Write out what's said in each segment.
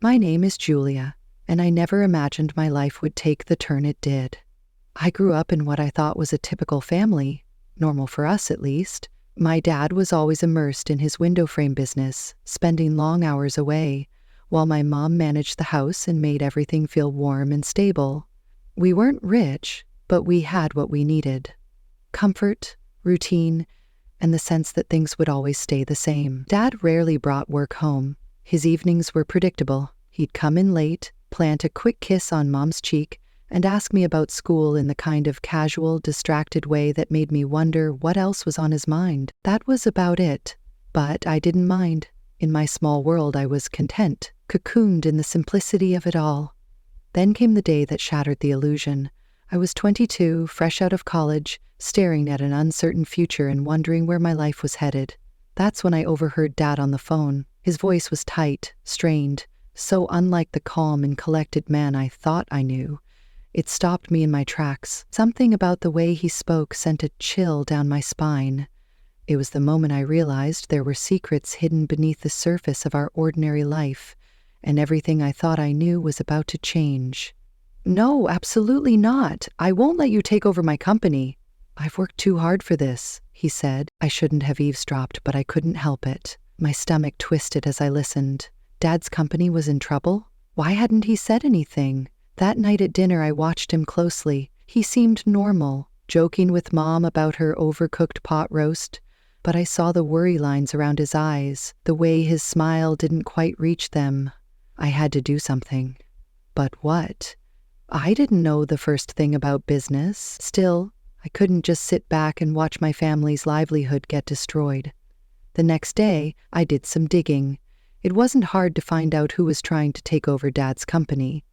My name is Julia, and I never imagined my life would take the turn it did. I grew up in what I thought was a typical family, normal for us at least. My dad was always immersed in his window frame business, spending long hours away, while my mom managed the house and made everything feel warm and stable. We weren't rich, but we had what we needed: comfort, routine, and the sense that things would always stay the same. Dad rarely brought work home. His evenings were predictable. He'd come in late, plant a quick kiss on Mom's cheek, and ask me about school in the kind of casual, distracted way that made me wonder what else was on his mind. That was about it, but I didn't mind. In my small world, I was content, cocooned in the simplicity of it all. Then came the day that shattered the illusion. I was 22, fresh out of college, staring at an uncertain future and wondering where my life was headed. That's when I overheard Dad on the phone. His voice was tight, strained, so unlike the calm and collected man I thought I knew. It stopped me in my tracks. Something about the way he spoke sent a chill down my spine. It was the moment I realized there were secrets hidden beneath the surface of our ordinary life, and everything I thought I knew was about to change. "No, absolutely not. I won't let you take over my company. I've worked too hard for this," he said. I shouldn't have eavesdropped, but I couldn't help it. My stomach twisted as I listened. Dad's company was in trouble? Why hadn't he said anything? That night at dinner, I watched him closely. He seemed normal, joking with Mom about her overcooked pot roast, but I saw the worry lines around his eyes, the way his smile didn't quite reach them. I had to do something. But what? I didn't know the first thing about business. Still, I couldn't just sit back and watch my family's livelihood get destroyed. The next day, I did some digging. It wasn't hard to find out who was trying to take over Dad's company.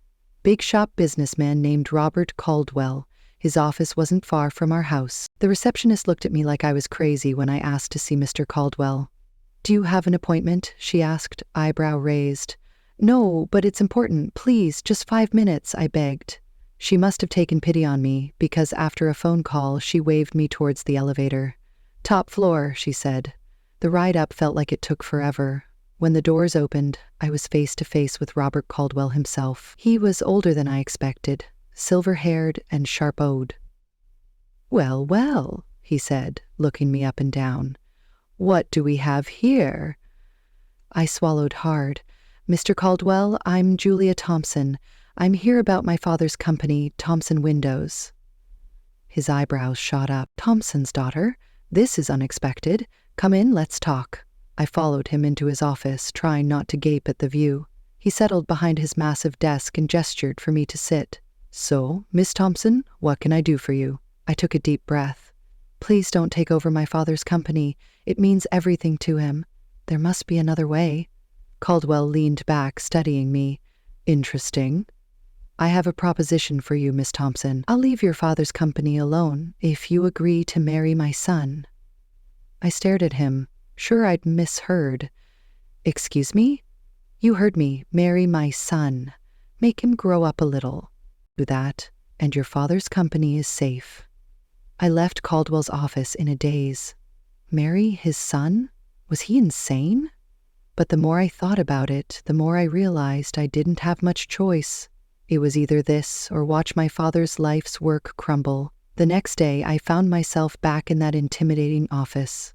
Big shop businessman named Robert Caldwell. His office wasn't far from our house. The receptionist looked at me like I was crazy when I asked to see Mr. Caldwell. "Do you have an appointment?" she asked, eyebrow raised. "No, but it's important. Please, just 5 minutes," I begged. She must have taken pity on me, because after a phone call, she waved me towards the elevator. "Top floor," she said. The ride up felt like it took forever. When the doors opened, I was face to face with Robert Caldwell himself. He was older than I expected, silver-haired and sharp-eyed. "Well, well," he said, looking me up and down. "What do we have here?" I swallowed hard. "Mr. Caldwell, I'm Julia Thompson. I'm here about my father's company, Thompson Windows." His eyebrows shot up. "Thompson's daughter? This is unexpected. Come in, let's talk." I followed him into his office, trying not to gape at the view. He settled behind his massive desk and gestured for me to sit. "So, Miss Thompson, what can I do for you?" I took a deep breath. "Please don't take over my father's company. It means everything to him. There must be another way." Caldwell leaned back, studying me. "Interesting. I have a proposition for you, Miss Thompson. I'll leave your father's company alone if you agree to marry my son." I stared at him. Sure, I'd misheard. "Excuse me?" "You heard me. Marry my son. Make him grow up a little. Do that, and your father's company is safe." I left Caldwell's office in a daze. Marry his son? Was he insane? But the more I thought about it, the more I realized I didn't have much choice. It was either this or watch my father's life's work crumble. The next day, I found myself back in that intimidating office.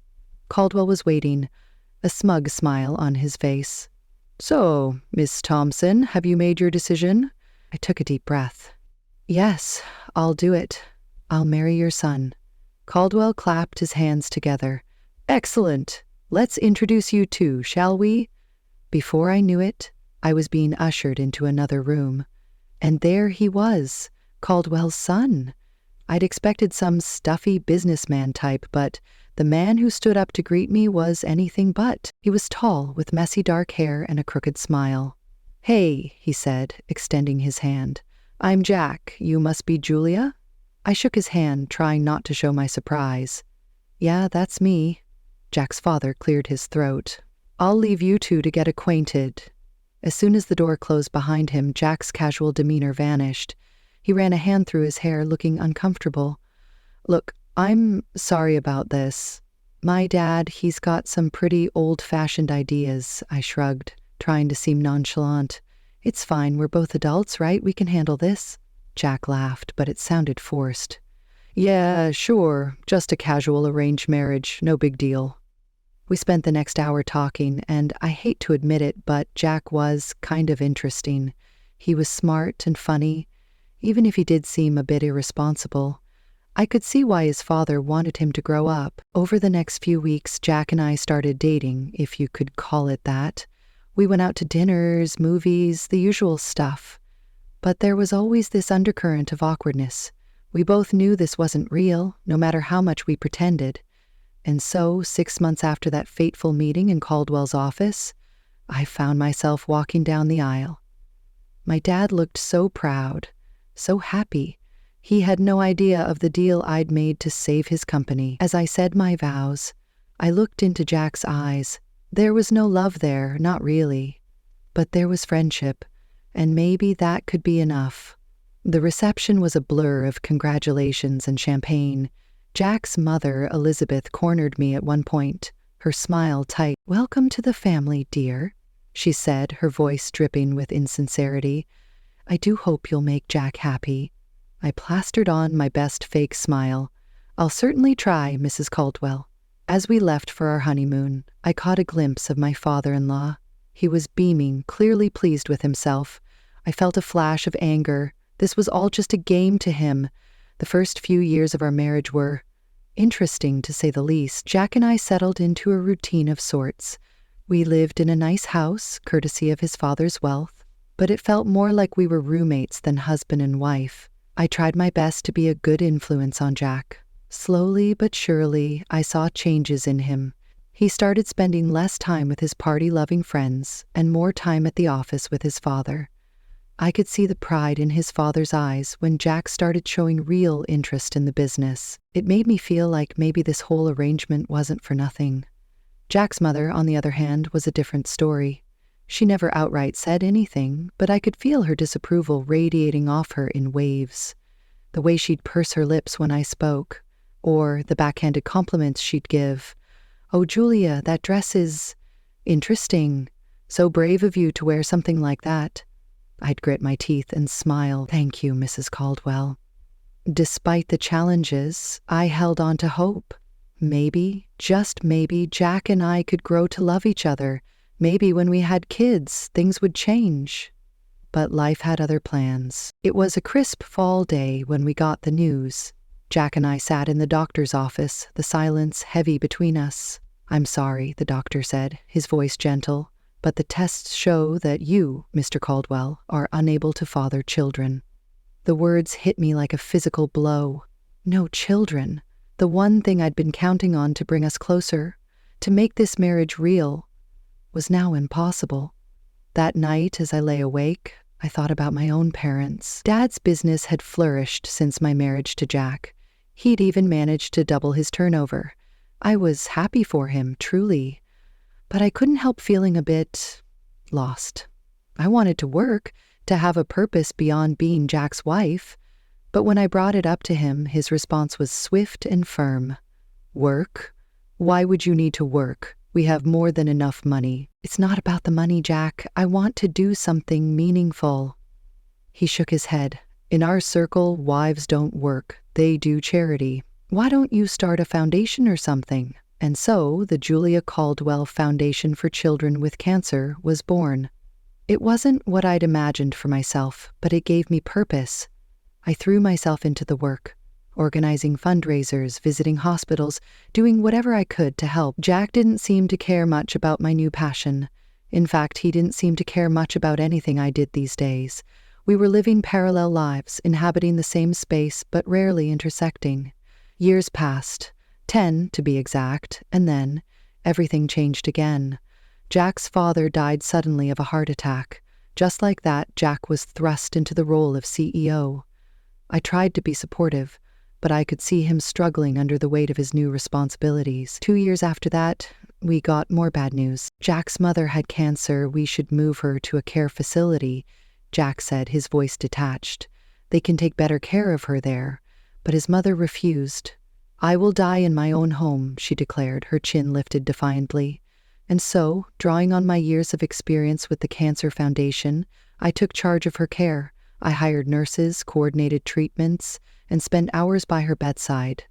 Caldwell was waiting, a smug smile on his face. "So, Miss Thompson, have you made your decision?" I took a deep breath. "Yes, I'll do it. I'll marry your son." Caldwell clapped his hands together. "Excellent. Let's introduce you two, shall we?" Before I knew it, I was being ushered into another room. And there he was, Caldwell's son. I'd expected some stuffy businessman type, but the man who stood up to greet me was anything but. He was tall, with messy dark hair and a crooked smile. "Hey," he said, extending his hand. "I'm Jack. You must be Julia?" I shook his hand, trying not to show my surprise. "Yeah, that's me." Jack's father cleared his throat. "I'll leave you two to get acquainted." As soon as the door closed behind him, Jack's casual demeanor vanished. He ran a hand through his hair, looking uncomfortable. "Look, I'm sorry about this. My dad, he's got some pretty old-fashioned ideas," I shrugged, trying to seem nonchalant. It's fine, we're both adults, right? We can handle this. Jack laughed, but it sounded forced. Yeah, sure, just a casual arranged marriage, no big deal. We spent the next hour talking, and I hate to admit it, but Jack was kind of interesting. He was smart and funny, even if he did seem a bit irresponsible. I could see why his father wanted him to grow up. Over the next few weeks, Jack and I started dating, if you could call it that. We went out to dinners, movies, the usual stuff. But there was always this undercurrent of awkwardness. We both knew this wasn't real, no matter how much we pretended. And so, 6 months after that fateful meeting in Caldwell's office, I found myself walking down the aisle. My dad looked so proud, so happy. He had no idea of the deal I'd made to save his company. As I said my vows, I looked into Jack's eyes. There was no love there, not really. But there was friendship, and maybe that could be enough. The reception was a blur of congratulations and champagne. Jack's mother, Elizabeth, cornered me at one point, her smile tight. "Welcome to the family, dear," she said, her voice dripping with insincerity. "I do hope you'll make Jack happy." I plastered on my best fake smile. "I'll certainly try, Mrs. Caldwell." As we left for our honeymoon, I caught a glimpse of my father-in-law. He was beaming, clearly pleased with himself. I felt a flash of anger. This was all just a game to him. The first few years of our marriage were interesting, to say the least. Jack and I settled into a routine of sorts. We lived in a nice house, courtesy of his father's wealth, but it felt more like we were roommates than husband and wife. I tried my best to be a good influence on Jack. Slowly but surely, I saw changes in him. He started spending less time with his party-loving friends and more time at the office with his father. I could see the pride in his father's eyes when Jack started showing real interest in the business. It made me feel like maybe this whole arrangement wasn't for nothing. Jack's mother, on the other hand, was a different story. She never outright said anything, but I could feel her disapproval radiating off her in waves. The way she'd purse her lips when I spoke, or the backhanded compliments she'd give. "Oh, Julia, that dress is interesting. So brave of you to wear something like that." I'd grit my teeth and smile. "Thank you, Mrs. Caldwell." Despite the challenges, I held on to hope. Maybe, just maybe, Jack and I could grow to love each other. Maybe when we had kids, things would change. But life had other plans. It was a crisp fall day when we got the news. Jack and I sat in the doctor's office, the silence heavy between us. "I'm sorry," the doctor said, his voice gentle, "but the tests show that you, Mr. Caldwell, are unable to father children." The words hit me like a physical blow. No children. The one thing I'd been counting on to bring us closer, to make this marriage real, was now impossible. That night, as I lay awake, I thought about my own parents. Dad's business had flourished since my marriage to Jack. He'd even managed to double his turnover. I was happy for him, truly. But I couldn't help feeling a bit lost. I wanted to work, to have a purpose beyond being Jack's wife. But when I brought it up to him, his response was swift and firm. "Work? Why would you need to work? We have more than enough money." "It's not about the money, Jack. I want to do something meaningful." He shook his head. "In our circle, wives don't work. They do charity. Why don't you start a foundation or something?" And so the Julia Caldwell Foundation for Children with Cancer was born. It wasn't what I'd imagined for myself, but it gave me purpose. I threw myself into the work, organizing fundraisers, visiting hospitals, doing whatever I could to help. Jack didn't seem to care much about my new passion. In fact, he didn't seem to care much about anything I did these days. We were living parallel lives, inhabiting the same space, but rarely intersecting. Years passed, 10 to be exact, and then everything changed again. Jack's father died suddenly of a heart attack. Just like that, Jack was thrust into the role of CEO. I tried to be supportive, but I could see him struggling under the weight of his new responsibilities. 2 years after that, we got more bad news. Jack's mother had cancer. We should move her to a care facility, Jack said, his voice detached. They can take better care of her there. But his mother refused. "I will die in my own home," she declared, her chin lifted defiantly. And so, drawing on my years of experience with the Cancer Foundation, I took charge of her care. I hired nurses, coordinated treatments, and spent hours by her bedside.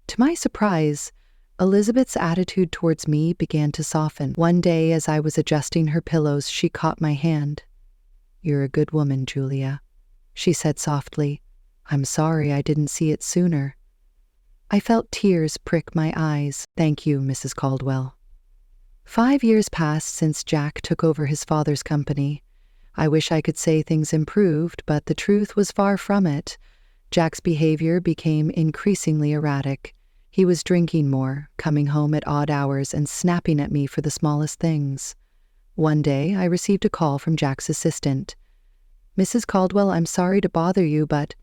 To my surprise, Elizabeth's attitude towards me began to soften. One day, as I was adjusting her pillows, she caught my hand. "You're a good woman, Julia," she said softly. "I'm sorry I didn't see it sooner." I felt tears prick my eyes. "Thank you, Mrs. Caldwell." 5 years passed since Jack took over his father's company. I wish I could say things improved, but the truth was far from it. Jack's behavior became increasingly erratic. He was drinking more, coming home at odd hours, and snapping at me for the smallest things. One day, I received a call from Jack's assistant. "Mrs. Caldwell, I'm sorry to bother you, but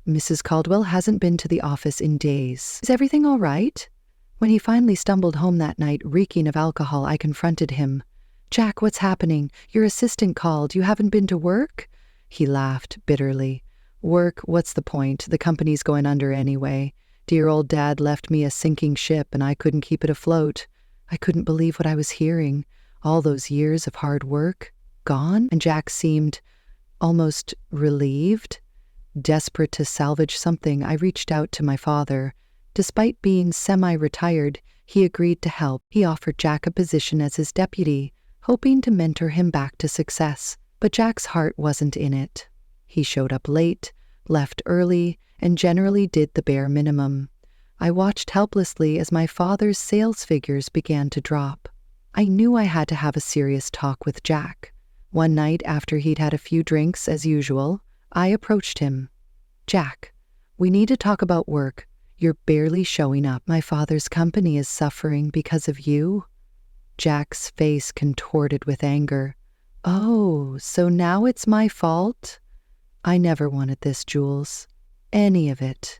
Mrs. Caldwell hasn't been to the office in days. Is everything all right?" When he finally stumbled home that night, reeking of alcohol, I confronted him. "Jack, what's happening? Your assistant called. You haven't been to work?" He laughed bitterly. "Work? What's the point? The company's going under anyway. Dear old Dad left me a sinking ship, and I couldn't keep it afloat." I couldn't believe what I was hearing. All those years of hard work, gone? And Jack seemed almost relieved. Desperate to salvage something, I reached out to my father. Despite being semi-retired, he agreed to help. He offered Jack a position as his deputy, hoping to mentor him back to success. But Jack's heart wasn't in it. He showed up late, left early, and generally did the bare minimum. I watched helplessly as my father's sales figures began to drop. I knew I had to have a serious talk with Jack. One night, after he'd had a few drinks as usual, I approached him. "Jack, we need to talk about work. You're barely showing up. My father's company is suffering because of you." Jack's face contorted with anger. "Oh, so now it's my fault?" "I never wanted this, Jules. Any of it."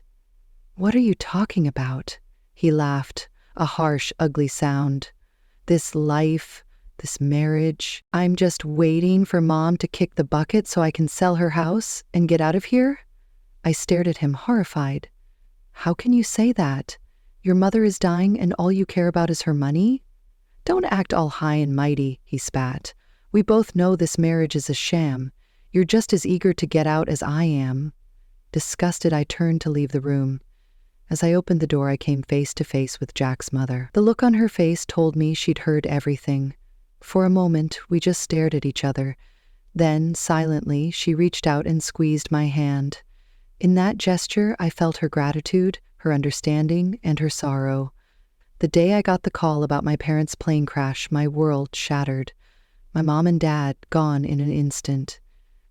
"What are you talking about?" He laughed, a harsh, ugly sound. "This life, this marriage. I'm just waiting for Mom to kick the bucket so I can sell her house and get out of here?" I stared at him, horrified. "How can you say that? Your mother is dying and all you care about is her money?" "Don't act all high and mighty," he spat. "We both know this marriage is a sham. You're just as eager to get out as I am." Disgusted, I turned to leave the room. As I opened the door, I came face to face with Jack's mother. The look on her face told me she'd heard everything. For a moment, we just stared at each other. Then, silently, she reached out and squeezed my hand. In that gesture, I felt her gratitude, her understanding, and her sorrow. The day I got the call about my parents' plane crash, my world shattered. My mom and dad gone in an instant.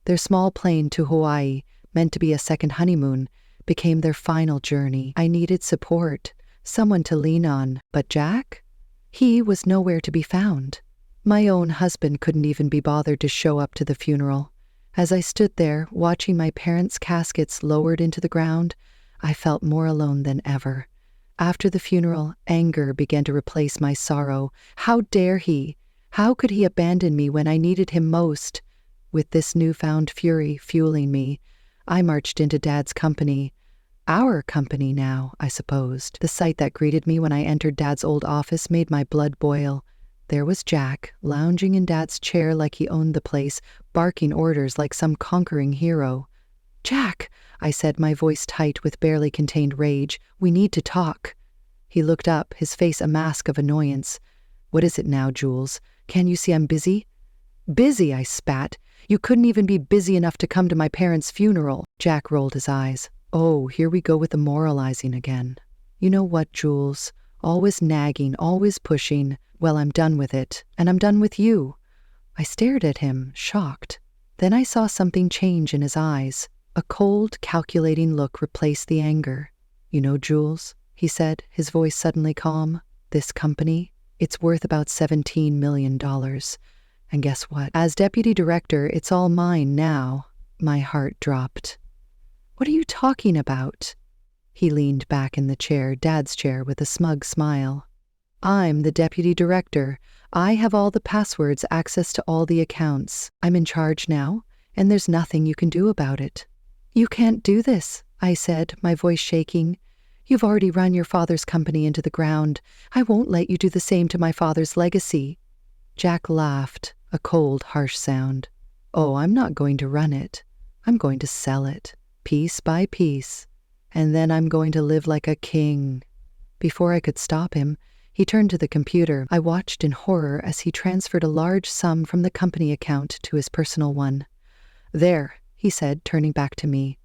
Their small plane to Hawaii, meant to be a second honeymoon, became their final journey. I needed support, someone to lean on. But Jack? He was nowhere to be found. My own husband couldn't even be bothered to show up to the funeral. As I stood there, watching my parents' caskets lowered into the ground, I felt more alone than ever. After the funeral, anger began to replace my sorrow. How dare he? How could he abandon me when I needed him most? With this newfound fury fueling me, I marched into Dad's company. Our company now, I supposed. The sight that greeted me when I entered Dad's old office made my blood boil. There was Jack, lounging in Dad's chair like he owned the place, barking orders like some conquering hero. "Jack," I said, my voice tight with barely contained rage, "we need to talk." He looked up, his face a mask of annoyance. "What is it now, Jules? Can't you see I'm busy?" "Busy?" I spat. "You couldn't even be busy enough to come to my parents' funeral." Jack rolled his eyes. "Oh, here we go with the moralizing again. You know what, Jules? Always nagging, always pushing. Well, I'm done with it, and I'm done with you." I stared at him, shocked. Then I saw something change in his eyes. A cold, calculating look replaced the anger. "You know, Jules," he said, his voice suddenly calm, "this company, it's worth about $17 million. And guess what? As deputy director, it's all mine now." My heart dropped. "What are you talking about?" He leaned back in the chair, Dad's chair, with a smug smile. "I'm the deputy director. I have all the passwords, access to all the accounts. I'm in charge now, and there's nothing you can do about it." "You can't do this," I said, my voice shaking. "You've already run your father's company into the ground. I won't let you do the same to my father's legacy." Jack laughed, a cold, harsh sound. Oh, I'm not going to run it. I'm going to sell it, piece by piece. And then I'm going to live like a king. Before I could stop him, he turned to the computer. I watched in horror as he transferred a large sum from the company account to his personal one. There, he said, turning back to me.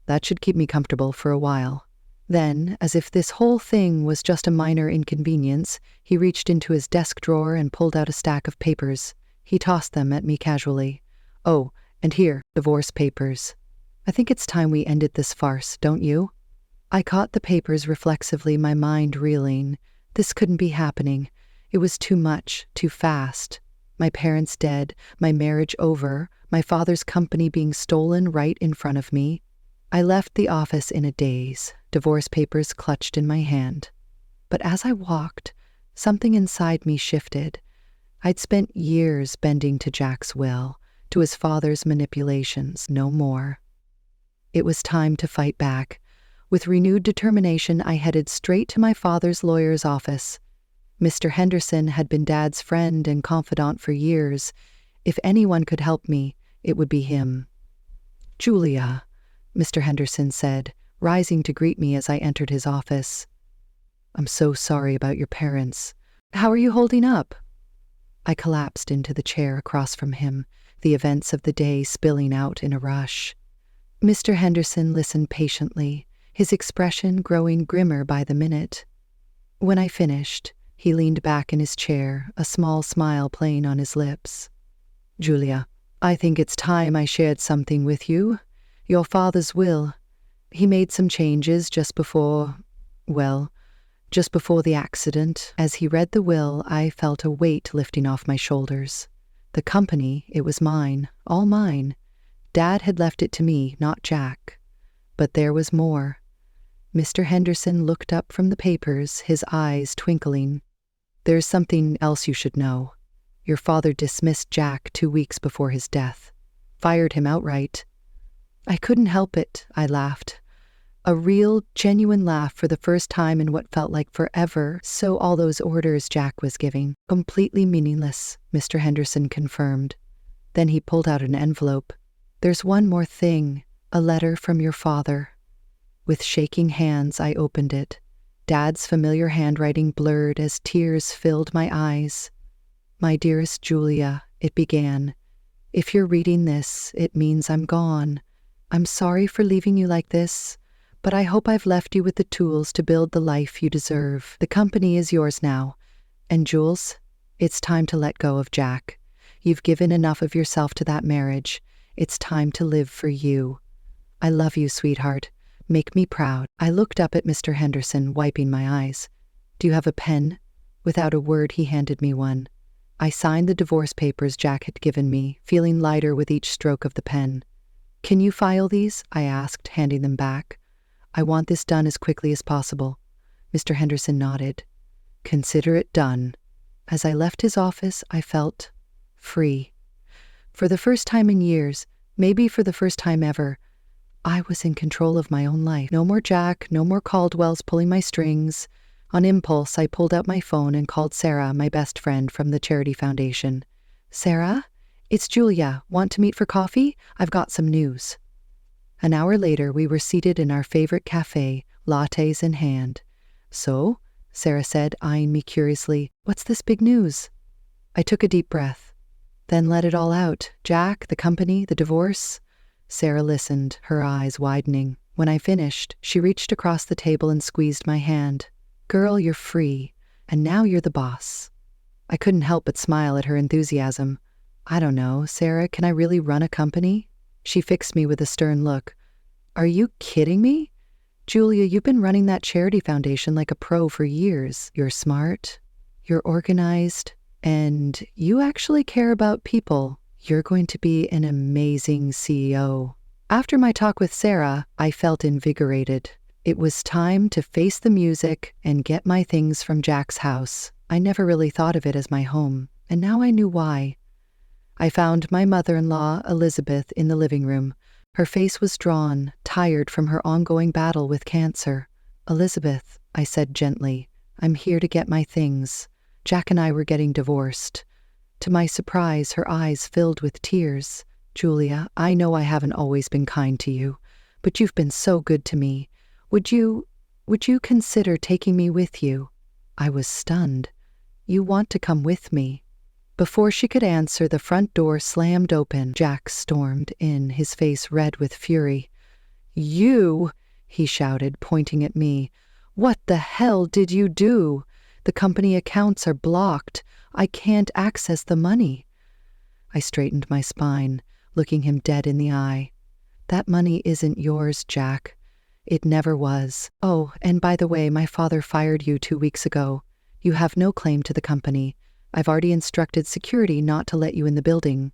That should keep me comfortable for a while. Then, as if this whole thing was just a minor inconvenience, he reached into his desk drawer and pulled out a stack of papers. He tossed them at me casually. Oh, and here, divorce papers. I think it's time we ended this farce, don't you? I caught the papers reflexively, my mind reeling. This couldn't be happening. It was too much, too fast. My parents dead, my marriage over, my father's company being stolen right in front of me. I left the office in a daze, divorce papers clutched in my hand. But as I walked, something inside me shifted. I'd spent years bending to Jack's will, to his father's manipulations, no more. It was time to fight back. With renewed determination, I headed straight to my father's lawyer's office. Mr. Henderson had been Dad's friend and confidant for years. If anyone could help me, it would be him. Julia, Mr. Henderson said, rising to greet me as I entered his office. I'm so sorry about your parents. How are you holding up? I collapsed into the chair across from him, the events of the day spilling out in a rush. Mr. Henderson listened patiently, his expression growing grimmer by the minute. When I finished, he leaned back in his chair, a small smile playing on his lips. Julia, I think it's time I shared something with you. Your father's will. He made some changes just before the accident. As he read the will, I felt a weight lifting off my shoulders. The company, it was mine, all mine. Dad had left it to me, not Jack. But there was more. Mr. Henderson looked up from the papers, his eyes twinkling. There's something else you should know. Your father dismissed Jack 2 weeks before his death. Fired him outright. I couldn't help it, I laughed. A real, genuine laugh for the first time in what felt like forever. So all those orders Jack was giving, completely meaningless, Mr. Henderson confirmed. Then he pulled out an envelope. There's one more thing, a letter from your father. With shaking hands, I opened it. Dad's familiar handwriting blurred as tears filled my eyes. My dearest Julia, it began. If you're reading this, it means I'm gone. I'm sorry for leaving you like this, but I hope I've left you with the tools to build the life you deserve. The company is yours now. And Jules, it's time to let go of Jack. You've given enough of yourself to that marriage. It's time to live for you. I love you, sweetheart. Make me proud. I looked up at Mr. Henderson, wiping my eyes. Do you have a pen? Without a word, he handed me one. I signed the divorce papers Jack had given me, feeling lighter with each stroke of the pen. Can you file these? I asked, handing them back. I want this done as quickly as possible. Mr. Henderson nodded. Consider it done. As I left his office, I felt free. For the first time in years, maybe for the first time ever, I was in control of my own life. No more Jack, no more Caldwells pulling my strings. On impulse, I pulled out my phone and called Sarah, my best friend from the charity foundation. Sarah, it's Julia. Want to meet for coffee? I've got some news. An hour later, we were seated in our favorite cafe, lattes in hand. So, Sarah said, eyeing me curiously, what's this big news? I took a deep breath. Then let it all out. Jack, the company, the divorce. Sarah listened, her eyes widening. When I finished, she reached across the table and squeezed my hand. Girl, you're free, and now you're the boss. I couldn't help but smile at her enthusiasm. I don't know, Sarah, can I really run a company? She fixed me with a stern look. Are you kidding me? Julia, you've been running that charity foundation like a pro for years. You're smart, you're organized, and you actually care about people. You're going to be an amazing CEO. After my talk with Sarah, I felt invigorated. It was time to face the music and get my things from Jack's house. I never really thought of it as my home, and now I knew why. I found my mother-in-law, Elizabeth, in the living room. Her face was drawn, tired from her ongoing battle with cancer. Elizabeth, I said gently, I'm here to get my things. Jack and I were getting divorced. To my surprise, her eyes filled with tears. Julia, I know I haven't always been kind to you, but you've been so good to me. Would you consider taking me with you?" I was stunned. "You want to come with me?" Before she could answer, the front door slammed open. Jack stormed in, his face red with fury. "You!" he shouted, pointing at me. "What the hell did you do? The company accounts are blocked. I can't access the money." I straightened my spine, looking him dead in the eye. "That money isn't yours, Jack. It never was. Oh, and by the way, my father fired you 2 weeks ago. You have no claim to the company. I've already instructed security not to let you in the building."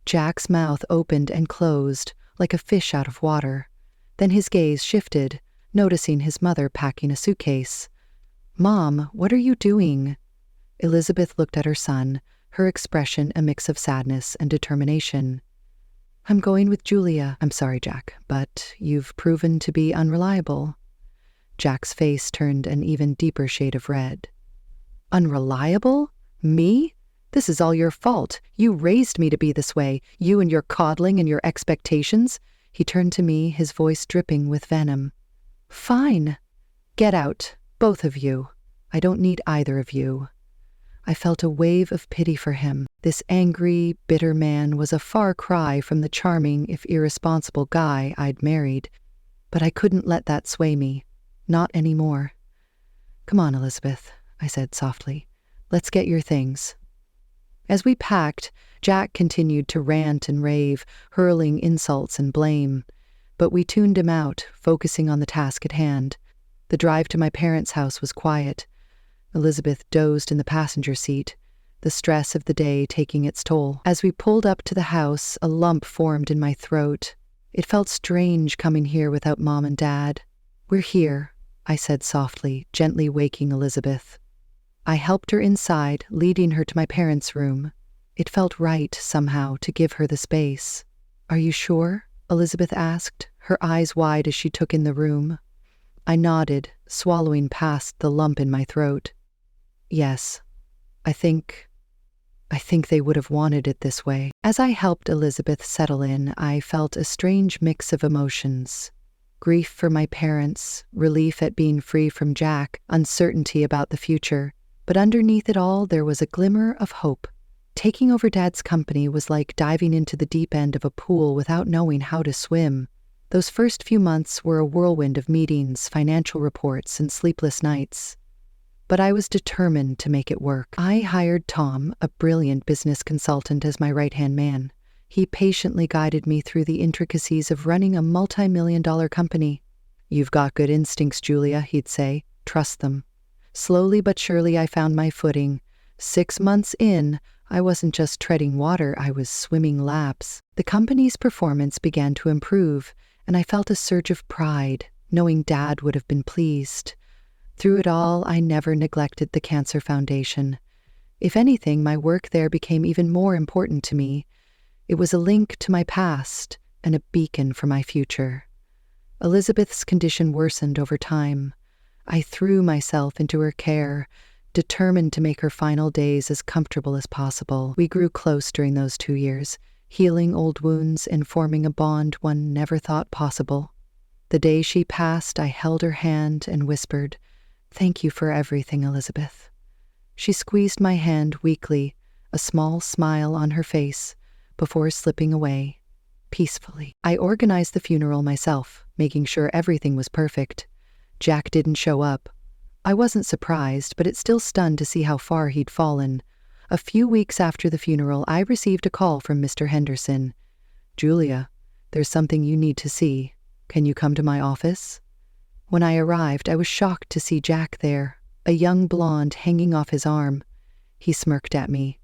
Jack's mouth opened and closed, like a fish out of water. Then his gaze shifted, noticing his mother packing a suitcase. "Mom, what are you doing?" Elizabeth looked at her son, her expression a mix of sadness and determination. "I'm going with Julia. I'm sorry, Jack, but you've proven to be unreliable." Jack's face turned an even deeper shade of red. "Unreliable? Me? This is all your fault. You raised me to be this way, you and your coddling and your expectations." He turned to me, his voice dripping with venom. "Fine. Get out, both of you. I don't need either of you." I felt a wave of pity for him. This angry, bitter man was a far cry from the charming, if irresponsible guy I'd married. But I couldn't let that sway me. Not anymore. "Come on, Elizabeth," I said softly. "Let's get your things." As we packed, Jack continued to rant and rave, hurling insults and blame. But we tuned him out, focusing on the task at hand. The drive to my parents' house was quiet. Elizabeth dozed in the passenger seat, the stress of the day taking its toll. As we pulled up to the house, a lump formed in my throat. It felt strange coming here without Mom and Dad. "We're here," I said softly, gently waking Elizabeth. I helped her inside, leading her to my parents' room. It felt right, somehow, to give her the space. "Are you sure?" Elizabeth asked, her eyes wide as she took in the room. I nodded, swallowing past the lump in my throat. "Yes, I think they would have wanted it this way." As I helped Elizabeth settle in, I felt a strange mix of emotions. Grief for my parents, relief at being free from Jack, uncertainty about the future. But underneath it all, there was a glimmer of hope. Taking over Dad's company was like diving into the deep end of a pool without knowing how to swim. Those first few months were a whirlwind of meetings, financial reports, and sleepless nights. But I was determined to make it work. I hired Tom, a brilliant business consultant, as my right-hand man. He patiently guided me through the intricacies of running a multi-million-dollar company. "You've got good instincts, Julia," he'd say. "Trust them." Slowly but surely I found my footing. 6 months in, I wasn't just treading water, I was swimming laps. The company's performance began to improve, and I felt a surge of pride, knowing Dad would have been pleased. Through it all, I never neglected the Cancer Foundation. If anything, my work there became even more important to me. It was a link to my past and a beacon for my future. Elizabeth's condition worsened over time. I threw myself into her care, determined to make her final days as comfortable as possible. We grew close during those 2 years, healing old wounds and forming a bond one never thought possible. The day she passed, I held her hand and whispered, "Thank you for everything, Elizabeth." She squeezed my hand weakly, a small smile on her face, before slipping away, peacefully. I organized the funeral myself, making sure everything was perfect. Jack didn't show up. I wasn't surprised, but it still stunned to see how far he'd fallen. A few weeks after the funeral, I received a call from Mr. Henderson. "Julia, there's something you need to see. Can you come to my office?" When I arrived, I was shocked to see Jack there, a young blonde hanging off his arm. He smirked at me.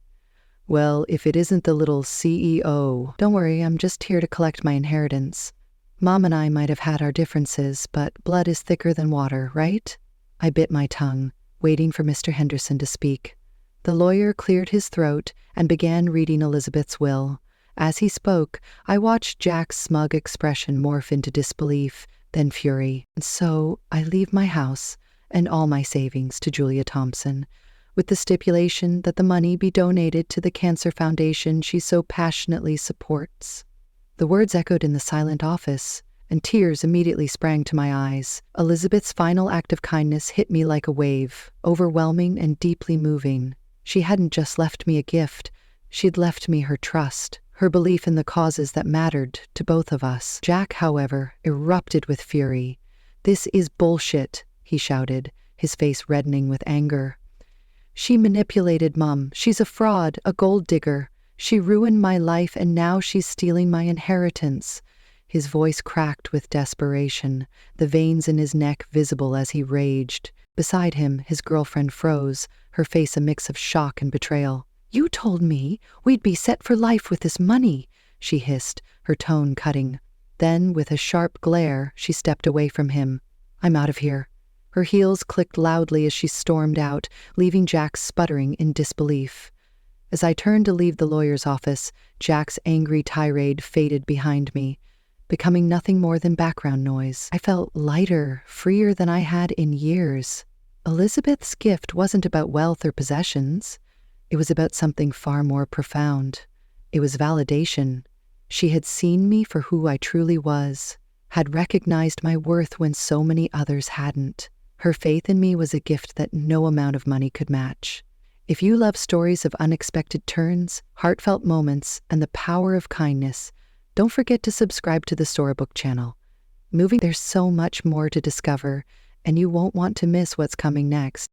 "Well, if it isn't the little CEO. Don't worry, I'm just here to collect my inheritance. Mom and I might have had our differences, but blood is thicker than water, right?" I bit my tongue, waiting for Mr. Henderson to speak. The lawyer cleared his throat and began reading Elizabeth's will. As he spoke, I watched Jack's smug expression morph into disbelief, then fury. "So, I leave my house and all my savings to Julia Thompson, with the stipulation that the money be donated to the Cancer Foundation she so passionately supports." The words echoed in the silent office, and tears immediately sprang to my eyes. Elizabeth's final act of kindness hit me like a wave, overwhelming and deeply moving. She hadn't just left me a gift, she'd left me her trust, her belief in the causes that mattered to both of us. Jack, however, erupted with fury. "This is bullshit," he shouted, his face reddening with anger. "She manipulated Mum. She's a fraud, a gold digger. She ruined my life and now she's stealing my inheritance." His voice cracked with desperation, the veins in his neck visible as he raged. Beside him, his girlfriend froze, her face a mix of shock and betrayal. "You told me we'd be set for life with this money," she hissed, her tone cutting. Then, with a sharp glare, she stepped away from him. "I'm out of here." Her heels clicked loudly as she stormed out, leaving Jack sputtering in disbelief. As I turned to leave the lawyer's office, Jack's angry tirade faded behind me, becoming nothing more than background noise. I felt lighter, freer than I had in years. Elizabeth's gift wasn't about wealth or possessions. It was about something far more profound. It was validation. She had seen me for who I truly was, had recognized my worth when so many others hadn't. Her faith in me was a gift that no amount of money could match. If you love stories of unexpected turns, heartfelt moments, and the power of kindness, don't forget to subscribe to the SoraBook channel. There's so much more to discover, and you won't want to miss what's coming next.